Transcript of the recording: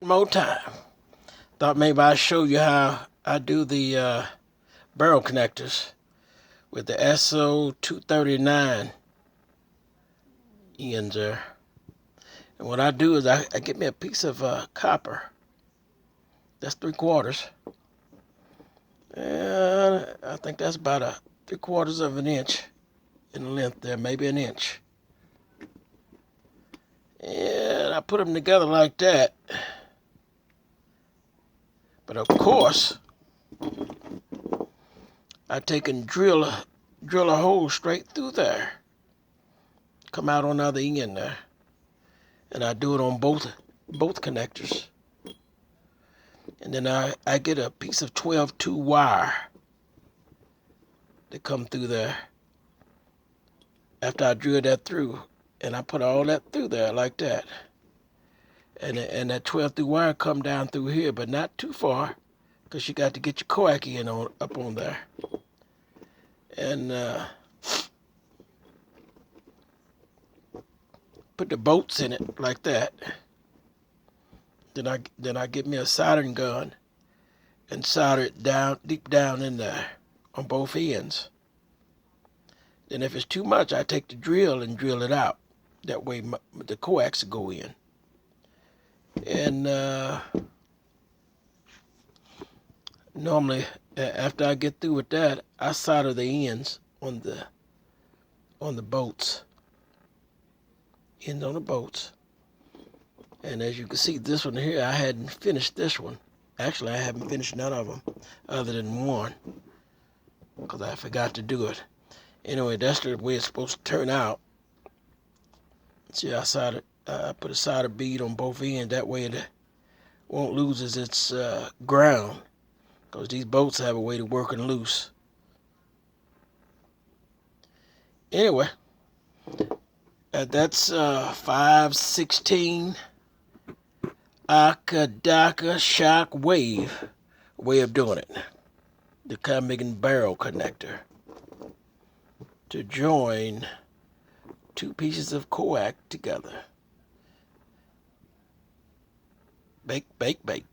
more time. Thought maybe I'd show you how I do the barrel connectors with the SO239 ends there. And what I do is I get me a piece of copper. That's 3/4. And I think that's about a 3/4 of an inch in length there, maybe an inch. And I put them together like that. But of course, I take and drill a hole straight through there. Come out on the other end there. And I do it on both connectors. And then I get a piece of 12-2 wire to come through there. After I drill that through, and I put all that through there like that. And that 12-2 wire come down through here, but not too far, because you got to get your coax in up on there. And put the bolts in it like that. Then I get me a soldering gun and solder it down deep down in there on both ends. Then if it's too much, I take the drill and drill it out. That way the coax will go in. And normally after I get through with that, I solder the ends on the bolts. Ends on the bolts. And as you can see, this one here, I hadn't finished this one. Actually, I haven't finished none of them other than one because I forgot to do it. Anyway, that's the way it's supposed to turn out. See, I put a solder bead on both ends. That way it won't lose its ground because these bolts have a way to working loose. Anyway, that's 5/16 Akadaka shock wave way of doing it. The Kanbingen barrel connector to join two pieces of coax together. Bake, bake, bake.